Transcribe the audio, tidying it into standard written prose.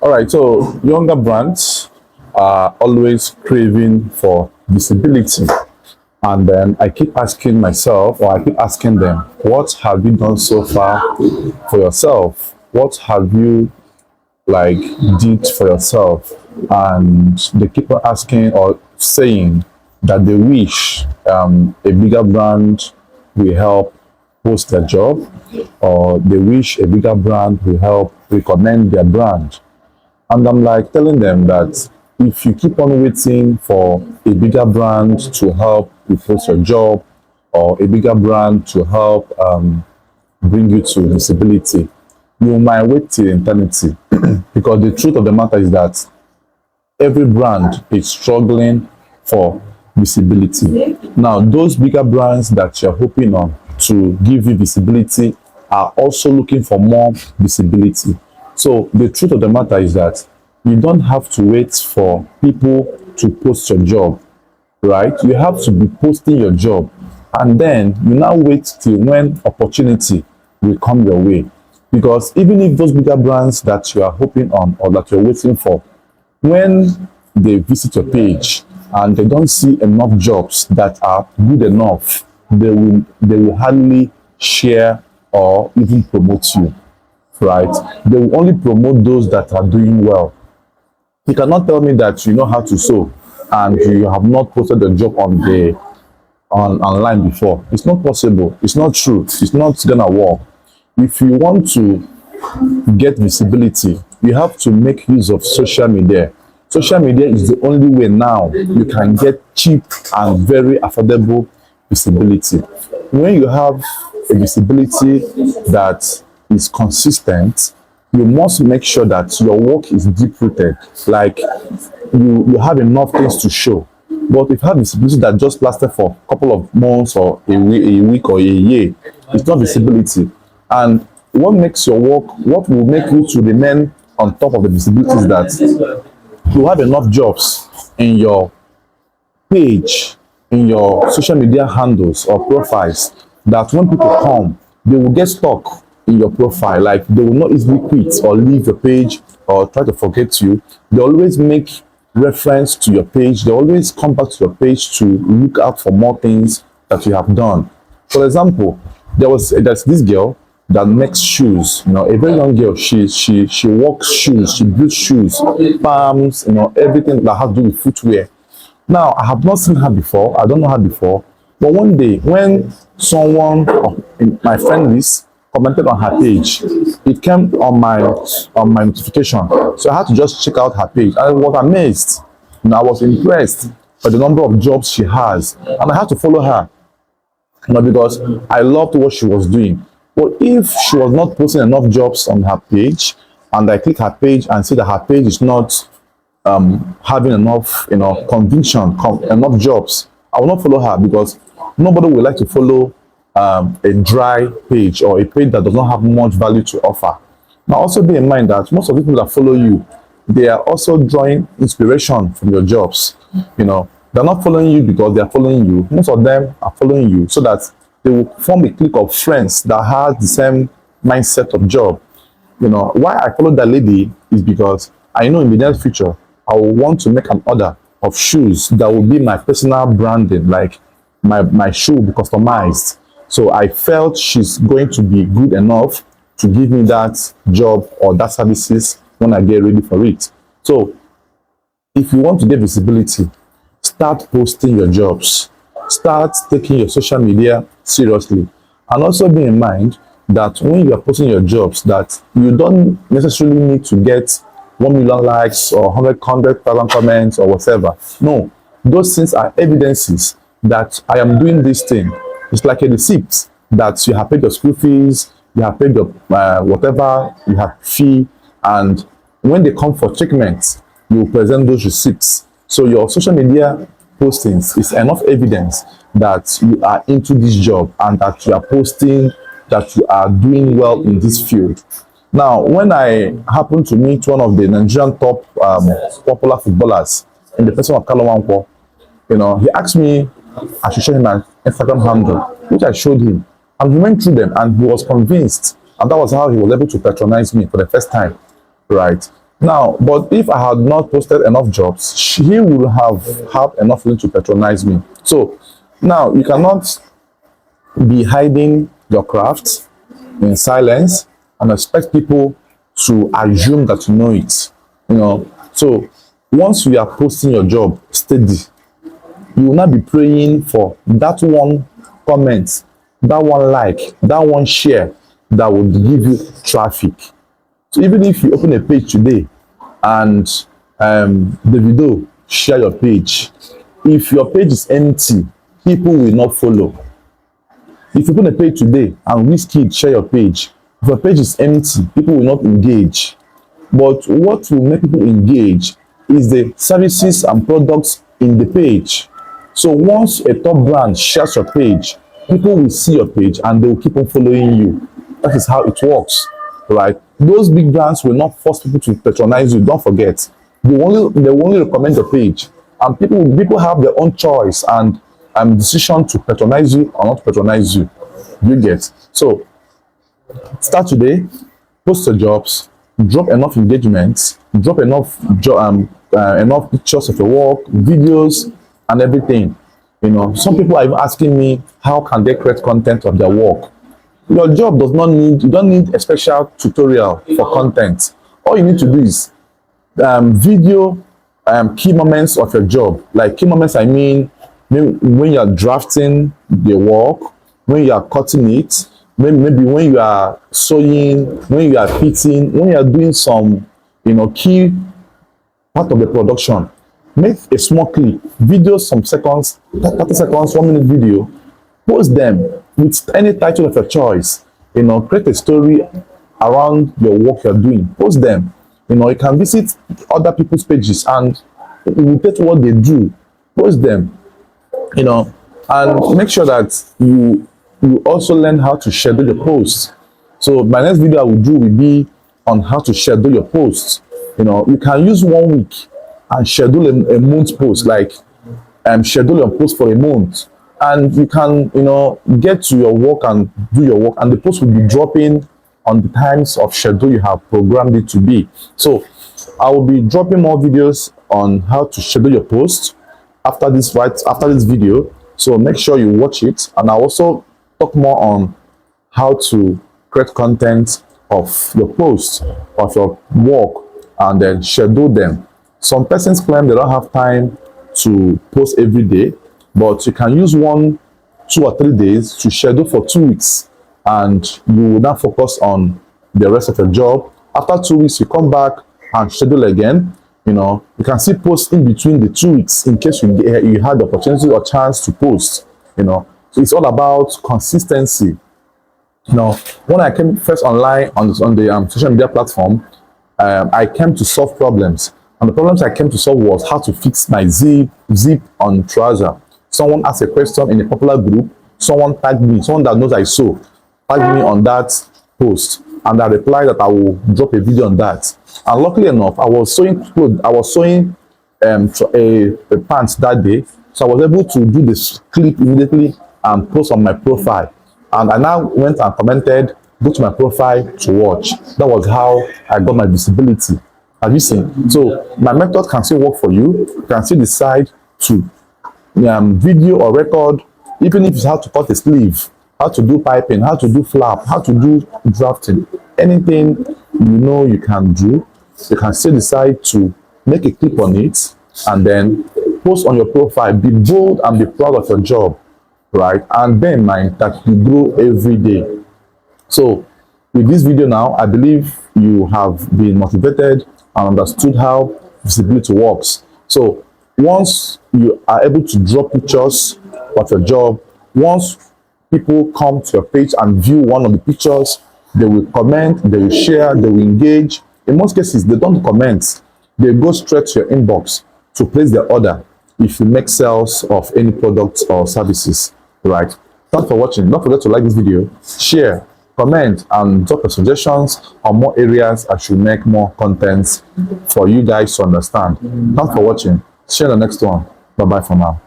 All right, so younger brands are always craving for visibility. And then I keep asking myself, or I keep asking them, what have you done so far for yourself? What have you like did for yourself? And they keep on asking or saying that they wish a bigger brand will help post their job, or they wish a bigger brand will help recommend their brand. And I'm like telling them that if you keep on waiting for a bigger brand to help you post your job, or a bigger brand to help bring you to visibility, you might wait till eternity. Because the truth of the matter is that every brand is struggling for visibility. Now, those bigger brands that you're hoping on to give you visibility are also looking for more visibility. So the truth of the matter is that you don't have to wait for people to post your job, right? You have to be posting your job, and then you now wait till when opportunity will come your way. Because even if those bigger brands that you are hoping on or that you're waiting for, when they visit your page and they don't see enough jobs that are good enough, they will hardly share or even promote you, right? They will only promote those that are doing well. You cannot tell me that you know how to sew and you have not posted a job on online before. It's not possible. It's not true. It's not gonna work. If you want to get visibility, you have to make use of social media. Social media is the only way now you can get cheap and very affordable visibility. When you have a visibility that is consistent, you must make sure that your work is deep rooted, like you have enough things to show. But if you have visibility that just lasted for a couple of months or a week or a year, it's not visibility. And what makes your work, what will make you to remain on top of the visibility is that you have enough jobs in your page, in your social media handles or profiles, that when people come, they will get stuck in your profile. Like they will not easily quit or leave your page or try to forget you. They always make reference to your page. They always come back to your page to look out for more things that you have done. For example, there's this girl that makes shoes, a very young girl. She works shoes, she builds shoes, palms, everything that has to do with footwear. Now, I have not seen her before, I don't know her before, but one day when someone, my friend list, commented on her page, it came on my notification. So I had to just check out her page. I was amazed. I was impressed by the number of jobs she has, and I had to follow her, because I loved what she was doing. But if she was not posting enough jobs on her page, and I click her page and see that her page is not having enough, conviction, enough jobs, I will not follow her, because nobody would like to follow a dry page or a page that does not have much value to offer. Now, also be in mind that most of the people that follow you, they are also drawing inspiration from your jobs. They're not following you because they are following you. Most of them are following you so that they will form a clique of friends that has the same mindset of job. Why I follow that lady is because I know in the near future I will want to make an order of shoes that will be my personal branding, like my shoe will be customized. So I felt she's going to be good enough to give me that job or that services when I get ready for it. So if you want to get visibility, start posting your jobs. Start taking your social media seriously. And also be in mind that when you are posting your jobs, that you don't necessarily need to get 1 million likes or 100,000 comments or whatever. No, those things are evidences that I am doing this thing. It's like a receipt that you have paid your school fees, you have paid your whatever you have fee, and when they come for treatment, you present those receipts. So your social media postings is enough evidence that you are into this job and that you are posting, that you are doing well in this field. Now, when I happened to meet one of the Nigerian top popular footballers in the person of Kalo Nwankwo, he asked me I should show him my Instagram handle, which I showed him. And he went through them and he was convinced. And that was how he was able to patronize me for the first time, right? Now, but if I had not posted enough jobs, he would have had enough room to patronize me. So now you cannot be hiding your craft in silence and expect people to assume that you know it. You know, so once you are posting your job steady, you will not be praying for that one comment, that one like, that one share that would give you traffic. So even if you open a page today and the video share your page, if your page is empty, people will not follow. If you open a page today and Wizkid share your page, if your page is empty, people will not engage. But what will make people engage is the services and products in the page. So once a top brand shares your page, people will see your page and they will keep on following you. That is how it works, right? Those big brands will not force people to patronize you. Don't forget, they will only recommend your page, and people have their own choice and decision to patronize you or not patronize you. You get. So start today, post your jobs, drop enough engagements, drop enough pictures of your work, videos, and everything. You know, some people are even asking me how can they create content of their work. Your job does not need, you don't need a special tutorial for content. All you need to do is video key moments of your job. Like key moments, I mean when you are drafting the work, when you are cutting it, maybe when you are sewing, when you are fitting, when you are doing some, key part of the production. Make a small clip, video some seconds, 30 seconds, 1 minute video, post them with any title of your choice. Create a story around your work you're doing. Post them. You can visit other people's pages and imitate what they do. Post them. And make sure that you also learn how to schedule your posts. So my next video I will do will be on how to schedule your posts. You can use 1 week and schedule a month post, like schedule your post for a month, and you can get to your work and do your work, and the post will be dropping on the times of schedule you have programmed it to be. So I will be dropping more videos on how to schedule your post after this video, so make sure you watch it. And I'll also talk more on how to create content of your posts, of your work, and then schedule them. Some persons claim they don't have time to post every day, but you can use 1, 2, or 3 days to schedule for 2 weeks, and you will now focus on the rest of your job. After 2 weeks, you come back and schedule again. You can still post in between the 2 weeks in case you had the opportunity or chance to post. So it's all about consistency. When I came first online on the social media platform, I came to solve problems. And the problems I came to solve was how to fix my zip on trouser. Someone asked a question in a popular group. Someone tagged me. Someone that knows I sew tagged me on that post, and I replied that I will drop a video on that. And luckily enough, I was sewing clothes. I was sewing a pants that day, so I was able to do this clip immediately and post on my profile. And I now went and commented, go to my profile to watch. That was how I got my visibility. Have you seen? So my method can still work for you. You can still decide to video or record, even if it's how to cut a sleeve, how to do piping, how to do flap, how to do drafting, anything you can do. You can still decide to make a clip on it and then post on your profile. Be bold and be proud of your job, right? And bear in mind that you grow every day. So with this video now, I believe you have been motivated and understood how visibility works. So once you are able to draw pictures of your job, once people come to your page and view one of the pictures, they will comment, they will share, they will engage. In most cases, they don't comment. They go straight to your inbox to place their order if you make sales of any products or services, right? Thanks for watching. Don't forget to like this video, share, comment, and drop your suggestions on more areas I should make more content for you guys to understand. Thanks for watching. See you in the next one. Bye bye for now.